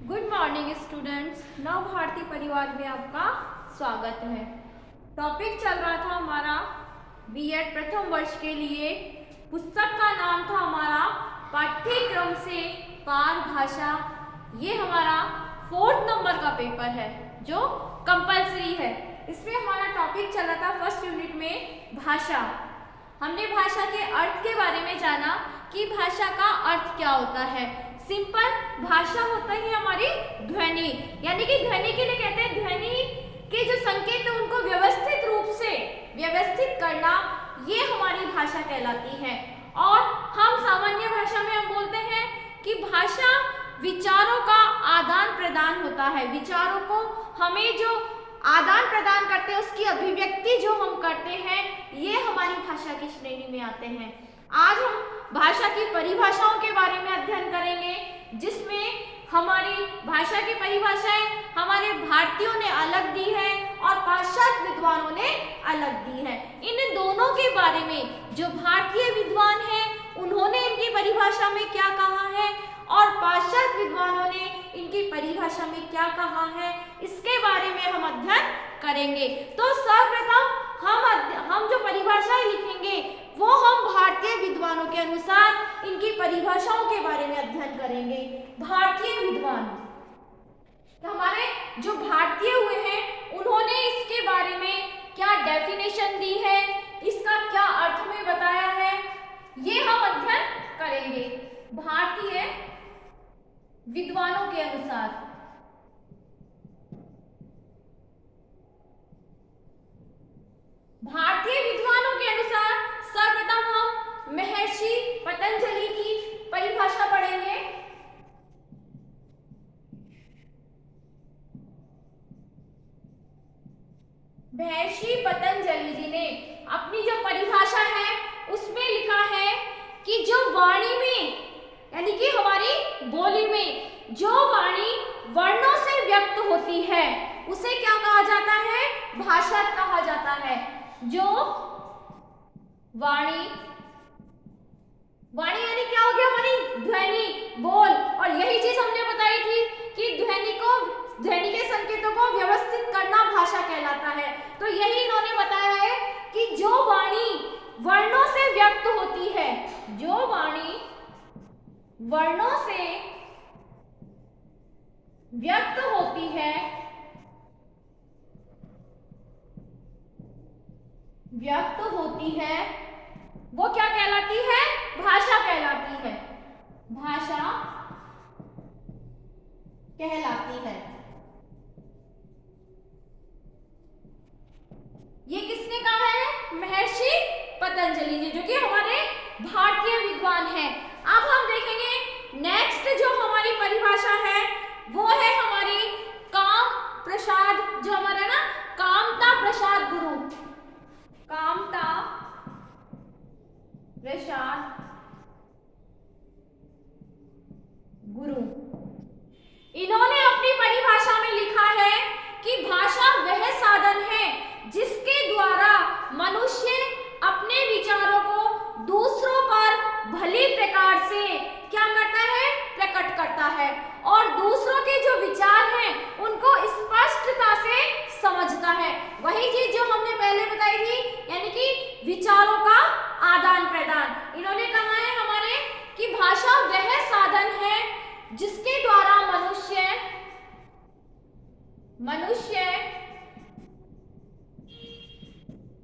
Good morning students. नव भारती परिवार में आपका स्वागत है। टॉपिक चल रहा था हमारा बीएड प्रथम वर्ष के लिए। पुस्तक का नाम था हमारा पाठ्यक्रम से पार भाषा। ये हमारा 4th नंबर का पेपर है जो कंपलसरी है। इसमें हमारा टॉपिक चल रहा था फर्स्ट यूनिट में भाषा। हमने भाषा के अर्थ के बारे में जाना कि भाषा का अर्थ क्या होता है। सिंपल भाषा होता ही हमारी ध्वनि, यानी कि ध्वनि के लिए कहते हैं ध्वनि के जो संकेत है उनको व्यवस्थित रूप से व्यवस्थित करना, ये हमारी भाषा कहलाती है। और हम सामान्य भाषा में हम बोलते हैं कि भाषा विचारों का आदान प्रदान होता है। विचारों को हमें जो आदान प्रदान करते हैं उसकी अभिव्यक्ति जो हम करते हैं, ये हमारी भाषा की श्रेणी में आते हैं। आज हम भाषा की परिभाषाओं के बारे में अध्ययन करेंगे, जिसमें हमारी भाषा की परिभाषाएं हमारे भारतीयों ने अलग दी है और पाश्चात्य विद्वानों ने अलग दी है। इन दोनों के बारे में जो भारतीय विद्वान हैं उन्होंने इनकी परिभाषा में क्या कहा है और पाश्चात्य विद्वानों ने इनकी परिभाषा में क्या कहा है, इसके बारे में हम अध्ययन करेंगे। तो सर्वप्रथम हम जो परिभाषाएं लिखेंगे वो हम भारतीय विद्वानों के अनुसार इनकी परिभाषाओं के बारे में अध्ययन करेंगे। भारतीय विद्वान हमारे जो भारतीय हुए हैं उन्होंने इसके बारे में क्या डेफिनेशन दी है, इसका क्या अर्थ में बताया है, ये हम अध्ययन करेंगे भारतीय विद्वानों के अनुसार। भारतीय विद्वानों के अनुसार सर्वप्रथम हम महर्षि पतंजलि की परिभाषा पढ़ेंगे। महर्षि पतंजलि जी ने अपनी जो परिभाषा है उसमें लिखा है कि जो वाणी में, यानी कि हमारी बोली में जो वाणी वर्णों से व्यक्त होती है उसे क्या कहा जाता है? भाषा कहा जाता है। जो वाणी यानी क्या हो गया? हमारी ध्वनि, बोल। और यही चीज हमने बताई थी कि ध्वनि के संकेतों को व्यवस्थित करना भाषा कहलाता है। तो यही इन्होंने बताया है कि जो वाणी वर्णों से व्यक्त होती है, जो वाणी वर्णों से व्यक्त होती है वो क्या कहलाती है? भाषा कहलाती है। भाषा कहलाती है। ये किसने कहा है? महर्षि पतंजलि ने, जो कि हमारे भारतीय विद्वान हैं। अब हम देखेंगे नेक्स्ट जो हमारी परिभाषा है वो है हमारी काम प्रसाद, जो हमारा ना कामता प्रसाद गुरु, कामता प्रसाद गुरु। इन्होंने अपनी परिभाषा में लिखा है कि भाषा वह साधन है जिसके द्वारा मनुष्य अपने विचारों को दूसरों पर भली प्रकार से क्या करता है? प्रकट करता है और दूसरों के जो विचार हैं उनको स्पष्टता से समझता है। वही चीज जो हमने पहले बताई थी, यानी कि विचारों का आदान प्रदान। इन्होंने कहा है हमारे कि भाषा वह साधन है जिसके द्वारा मनुष्य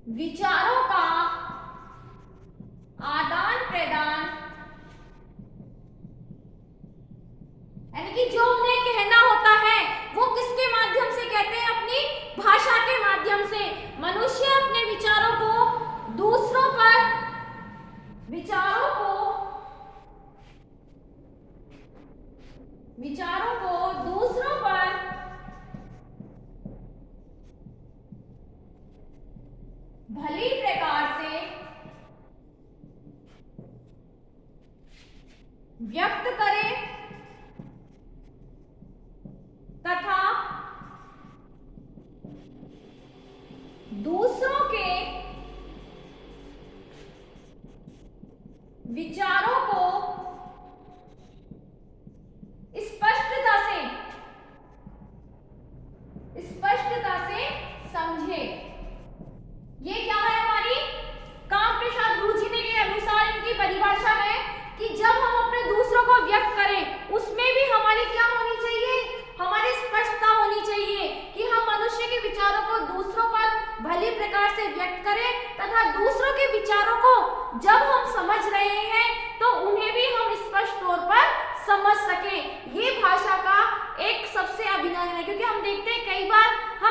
विचारों का आदान प्रदान, यानी कि जो उन्हें कहना होता है वो किसके माध्यम से कहते हैं? अपनी भाषा के माध्यम से। मनुष्य अपने विचारों को दूसरों पर भली प्रकार से व्यक्त करे तथा दूसरों के विचारों को स्पष्टता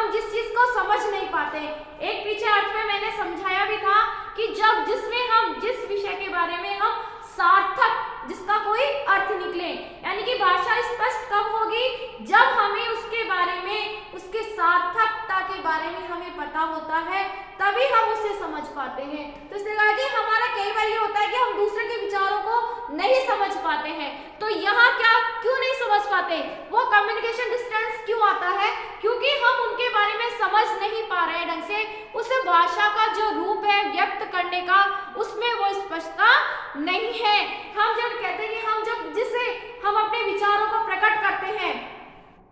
हम जिस चीज को समझ नहीं पाते। एक पीछे अर्थ में मैंने समझाया भी था कि जब जिस विषय के बारे में हम सार्थक, जिसका कोई अर्थ निकले, यानी कि भाषा स्पष्ट कब होगी, जब हमें उसके बारे में, उसके सार्थकता के बारे में हमें पता होता है, तभी हम उसे समझ पाते हैं। तो इसलिए कहा कि हमारा कई बार ये होता है कि हम दूसरे के विचारों को नहीं समझ पाते हैं। तो यहाँ क्या, क्यों नहीं समझ पाते, वो कम्युनिकेशन डिस्टेंस क्यों आता है, क्योंकि हम उनके बारे में समझ नहीं पा रहे हैं ढंग से। उस भाषा का जो रूप है व्यक्त करने का, उसमें वो स्पष्टता नहीं है। हम जब कहते हैं कि हम अपने विचारों को प्रकट करते हैं,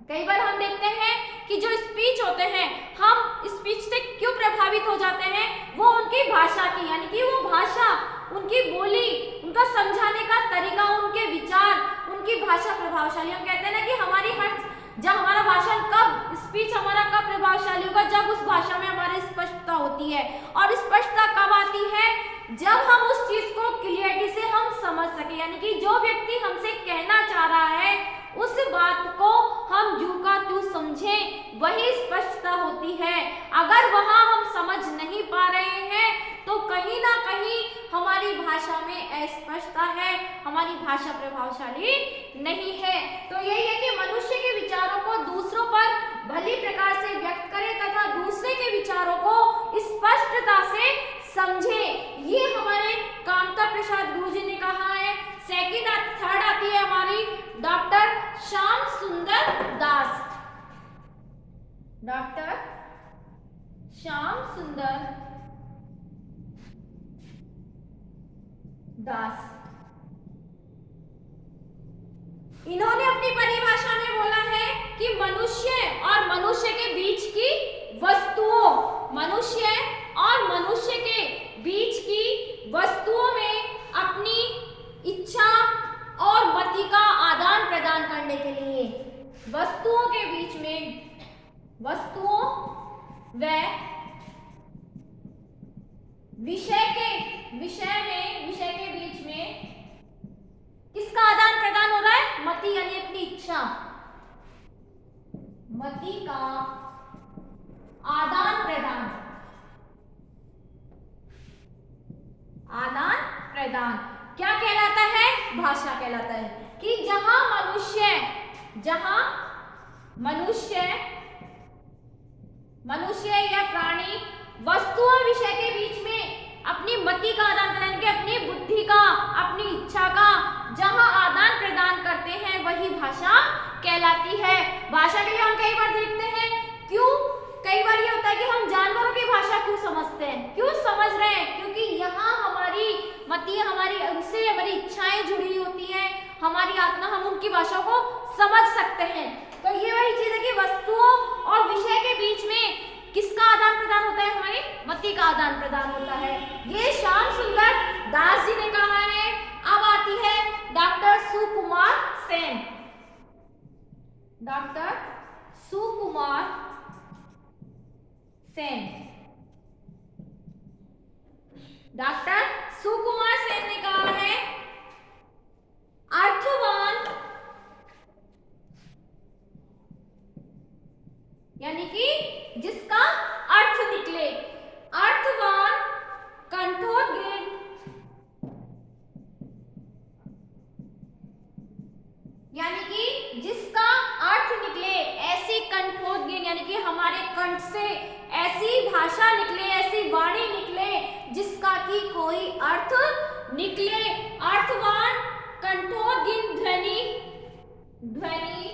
कई बार हम देखते हैं कि जो स्पीच होते हैं, हम स्पीच से क्यों प्रभावित हो जाते हैं, वो उनकी भाषा की, यानी कि वो भाषा, उनकी बोली, उनका समझाने का तरीका, उनके विचार, उनकी भाषा प्रभावशाली। हम कहते हैं ना कि जब हमारा भाषण कब, स्पीच हमारा कब प्रभावशाली होगा, जब उस भाषा में हमारी स्पष्टता होती है। और स्पष्टता कब आती है, जब हम उस चीज को क्लियरिटी से हम समझ सके, यानी कि जो व्यक्ति हमसे कहना चाह रहा है उस बात को हम जू का तू समझें, वही स्पष्टता होती है। अगर वहां हम समझ नहीं पा रहे हैं तो कहीं ना कहीं हमारी भाषा में अस्पष्टता है, हमारी भाषा प्रभावशाली नहीं है। तो यही है कि मनुष्य के विचारों को दूसरों पर भली प्रकार से व्यक्त करे तथा दूसरे के विचारों को स्पष्टता से समझे। ये हमारे कामता प्रसाद गुरुजी ने कहा है। थर्ड आती है हमारी डॉक्टर श्याम सुंदर दास। डॉक्टर श्याम सुंदर दास, इन्होंने अपनी परिभाषा में बोला है कि मनुष्य और मनुष्य के बीच की वस्तुओं, मनुष्य और मनुष्य के बीच की वस्तुओं में अपनी इच्छा और मति का आदान प्रदान करने के लिए, वस्तुओं के बीच में, वस्तुओं व विषय के बीच में किसका आदान प्रदान हो रहा है, मति यानी अपनी इच्छा, मति का आदान प्रदान, आदान प्रदान क्या कहलाता है, भाषा कहलाता है। कि जहां मनुष्य या प्राणी वस्तुओं विषय के बीच में अपनी मति का आदान प्रदान के, अपनी बुद्धि का, अपनी इच्छा का जहां आदान प्रदान करते हैं, वही भाषा कहलाती है। भाषा के लिए हम कई बार देखते हैं, क्यों कई बार ये होता है कि हम जानवरों की भाषा क्यों समझते हैं, क्यों समझ रहे हैं, क्योंकि यहाँ हमारी मति, हमारी उनसे हमारी इच्छाएं जुड़ी होती हैं, हमारी आत्मा, हम उनकी भाषा को समझ सकते हैं। तो ये वही चीज है कि वस्तुओं और विषय के बीच में किसका आदान प्रदान होता है, हमारी मति का आदान प्रदान होता है। ये श्याम सुंदर दास जी ने कहा है। अब आती है doctor Sukumar Sen. Doctor Sukumar Sen, doctor Sukumar Sen ने कहा है, अर्थवान यानी कि जिसका अर्थ निकले, अर्थवान कंठोदगीन यानी कि जिसका अर्थ निकले, ऐसी कंठोदगीन यानी कि हमारे कंठ से ऐसी भाषा निकले, ऐसी वाणी निकले जिसका कि कोई अर्थ निकले। अर्थवान कंठोदगीन ध्वनि, ध्वनि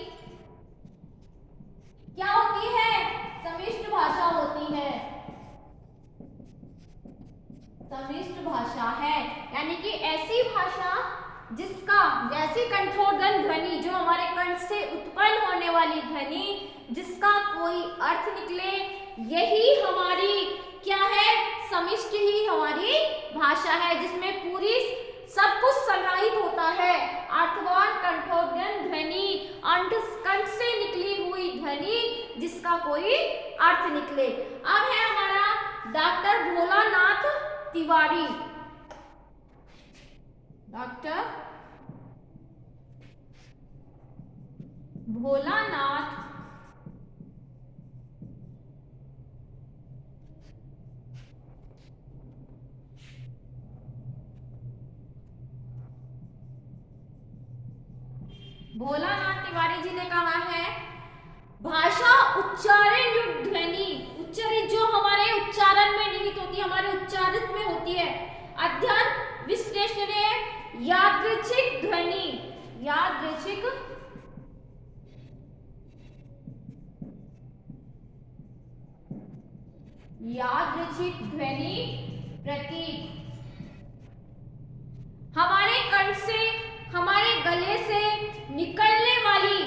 क्या होती है, समिष्ट भाषा होती है, समिष्ट भाषा है। यानी कि ऐसी भाषा जिसका, जैसी कंठोदगीन ध्वनि, जो हमारे कंठ से उत्पन्न होने वाली ध्वनि, जिसका कोई अर्थ निकले, यही हमारी क्या है, समिष्ट ही हमारी भाषा है, जिसमें पूरी सब कुछ समाहित होता है। अर्थवान कंठोदगीन ध्वनि, कंठ से निकली हुई ध्वनि जिसका कोई अर्थ निकले। अब है हमारा डॉक्टर भोलानाथ तिवारी। डॉक्टर भोलानाथ भोलानाथ तिवारी जी ने कहा है भाषा उच्चारण युक्त ध्वनि, उच्चारित जो हमारे उच्चारण में निहित होती है, हमारे उच्चारित में होती है, अध्ययन विश्लेषणीय यादृच्छिक ध्वनि, यादृच्छिक ध्वनि प्रतीक हमारे कंठ से, हमारे गले से निकलने वाली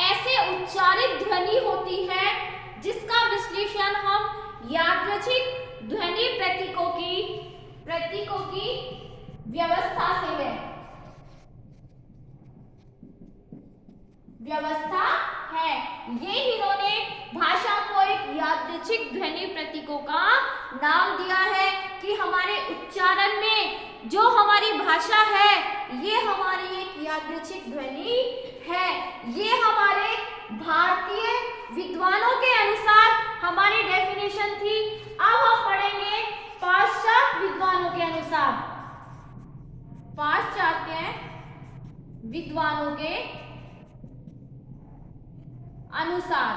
ऐसे उच्चारित ध्वनि होती है जिसका विश्लेषण हम यादृच्छिक ध्वनि प्रतीकों की व्यवस्था से है, व्यवस्था है। ये इन्होंने भाषा को एक यादृच्छिक ध्वनि प्रतीकों का नाम दिया है कि हमारे उच्चारण में जो हमारी भाषा है ये हमारी एक यादृच्छिक ध्वनि है। ये हमारे भारतीय विद्वानों के अनुसार हमारी डेफिनेशन थी। अब हम पढ़ेंगे पाश्चात्य विद्वानों के अनुसार, पाश्चात्य विद्वानों के अनुसार।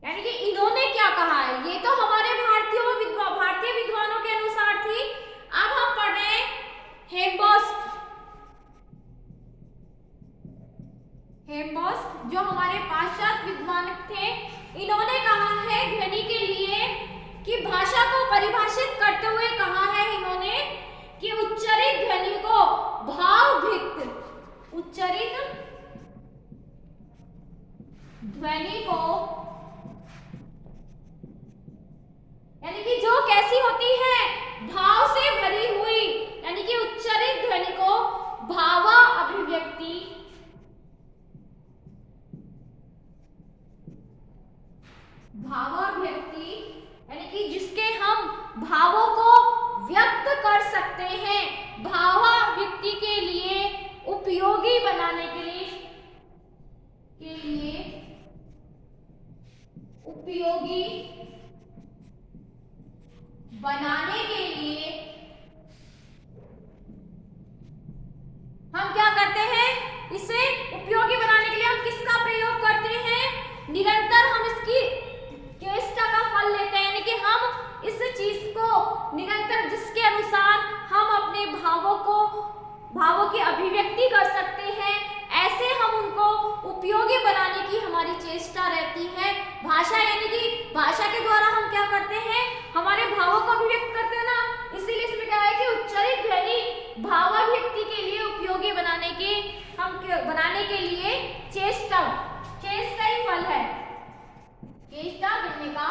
यानी कि इन्होंने क्या कहा है, ये तो हमारे भारतीय विद्वानों के अनुसार थी। अब हम पढ़ रहे हैं हेम्बोस्ट जो हमारे पाश्चात्य विद्वान थे, इन्होंने कहा है ध्वनि के लिए कि भाषा को परिभाषित करते हुए कहा है इन्होंने कि उच्चारित ध्वनि को भावभिक्त, उच्चारित ध्वनि को यानी कि जो कैसी होती है, भाव से भरी हुई, यानी कि उच्चारित ध्वनि को भावा अभिव्यक्ति, भावाभिव्यक्ति यानी कि जिसके हम भावों को व्यक्त कर सकते हैं, भावाभिव्यक्ति के लिए उपयोगी बनाने के लिए उपयोगी बनाने के लिए हम क्या करते हैं, इसे उपयोगी बनाने के लिए हम किसका प्रयोग करते हैं, निरंतर हम इसकी चेष्टा का फल लेते हैं। यानी कि हम इस चीज को निरंतर, जिसके अनुसार हम अपने भावों की अभिव्यक्ति कर सकते हैं, ऐसे हम उनको उपयोगी बनाने की हमारी चेष्टा रहती है। भाषा यानी कि भाषा के द्वारा हम क्या करते हैं, हमारे भावों को अभिव्यक्त करते हैं ना, इसीलिए इसमें क्या है कि उच्चारित ध्वनि भावाभिव्यक्ति के लिए उपयोगी बनाने के लिए चेष्टा ही फल है, चेष्टा करने का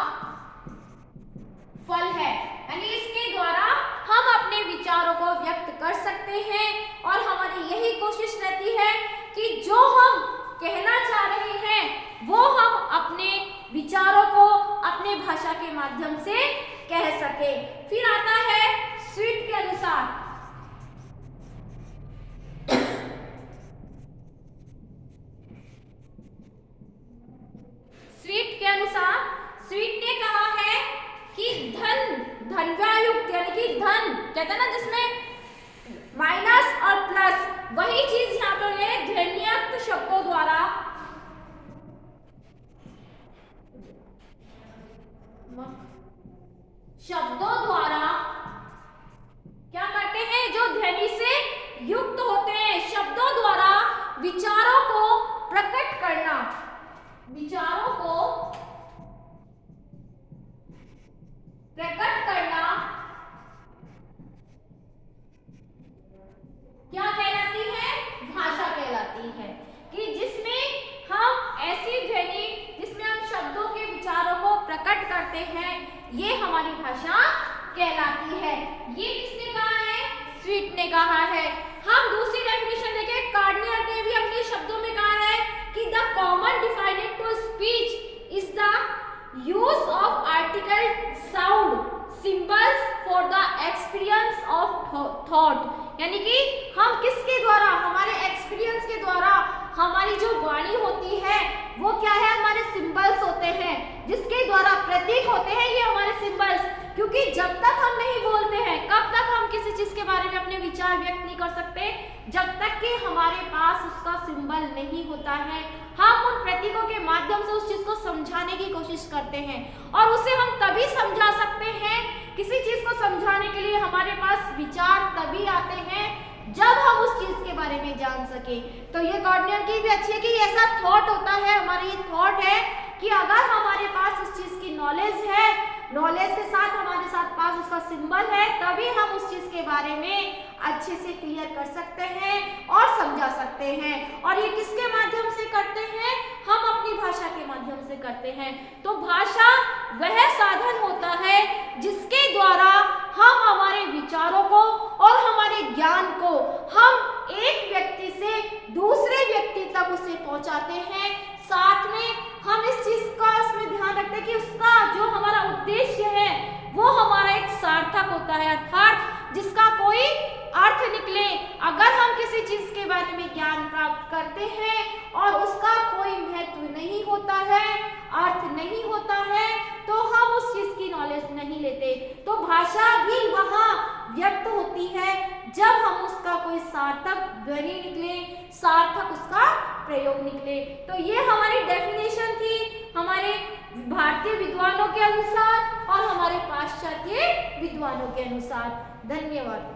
फल है। यानी इसके द्वारा हम अपने विचारों को व्यक्त कर सकते हैं और हमारी यही कोशिश रहती है कि जो हम कहना चाह रहे हैं वो हम अपने विचारों को अपने भाषा के माध्यम से कह सके। फिर आता है स्वीट के अनुसार, स्वीट ने कहा है कि धन्यायुक्त यानी कि धन कहते हैं ना जिसमें माइनस और प्लस, वही चीज यहाँ पर है ध्वन्यायुक्त शब्दों द्वारा क्या करते हैं, जो ध्वनि से युक्त होते हैं, शब्दों द्वारा विचारों को प्रकट करना, विचारों को प्रकट करना क्या कहलाती है, भाषा कहलाती है। कि जिसमें हम ऐसी ध्वनि जिसमें हम शब्दों के विचारों को प्रकट करते हैं, ये हमारी भाषा कहलाती है। ये किसने कहा है, स्वीट ने कहा है। हम दूसरी डेफिनेशन देखें, कार्डनर ने भी अपने शब्दों में कहा है कि the common definite to speech is the use of article sound symbols for the experience of thought. यानी कि हम किसके द्वारा, हमारे एक्सपीरियंस के द्वारा हमारी जो वाणी होती है वो क्या है, हमारे सिंबल्स होते हैं, जिसके द्वारा प्रतीक होते हैं ये हमारे सिंबल्स। क्योंकि जब तक हम नहीं बोलते हैं, कब तक हम किसी चीज कर सकते जब तक कि हमारे पास उसका सिंबल नहीं होता है। हम उन प्रतीकों के माध्यम से उस चीज को समझाने की कोशिश करते हैं और उसे हम तभी समझा सकते हैं। किसी चीज को समझाने के लिए हमारे पास विचार तभी आते हैं जब हम उस चीज के बारे में जान सके। तो ये गार्डनियर की भी अच्छी है कि ऐसा थॉट होता है, हमारा ये थॉट है कि अगर हमारे पास उस चीज की नॉलेज है, नॉलेज के साथ हमारे साथ पास उसका सिंबल है, तभी हम उस चीज के बारे में अच्छे से क्लियर कर सकते हैं और समझा सकते हैं। और ये किसके माध्यम से करते हैं? हम अपनी भाषा के माध्यम से करते हैं। तो भाषा वह साधन होता है जिसके द्वारा हम हमारे विचारों को और हमारे ज्ञान को हम एक व्यक्ति से दूसरे व्यक्ति तक उसे पहुंचाते हैं। साथ में हम इस चीज का इसमें ध्यान रखते हैं कि उसका जो हमारा उद्देश्य है वो हमारा एक सार्थक होता है, अर्थात जिसका कोई अर्थ निकले। अगर हम किसी चीज के बारे में ज्ञान प्राप्त करते हैं और उसका कोई महत्व नहीं होता है, अर्थ नहीं होता है, तो हम उस चीज की नॉलेज नहीं लेते। तो भाषा भी वहाँ व्यक्त होती है जब हम उसका कोई सार्थक ध्वनि निकले, सार्थक उसका प्रयोग निकले। तो ये हमारी डेफिनेशन थी हमारे भारतीय विद्वानों के अनुसार और हमारे पाश्चात्य विद्वानों के अनुसार। धन्यवाद।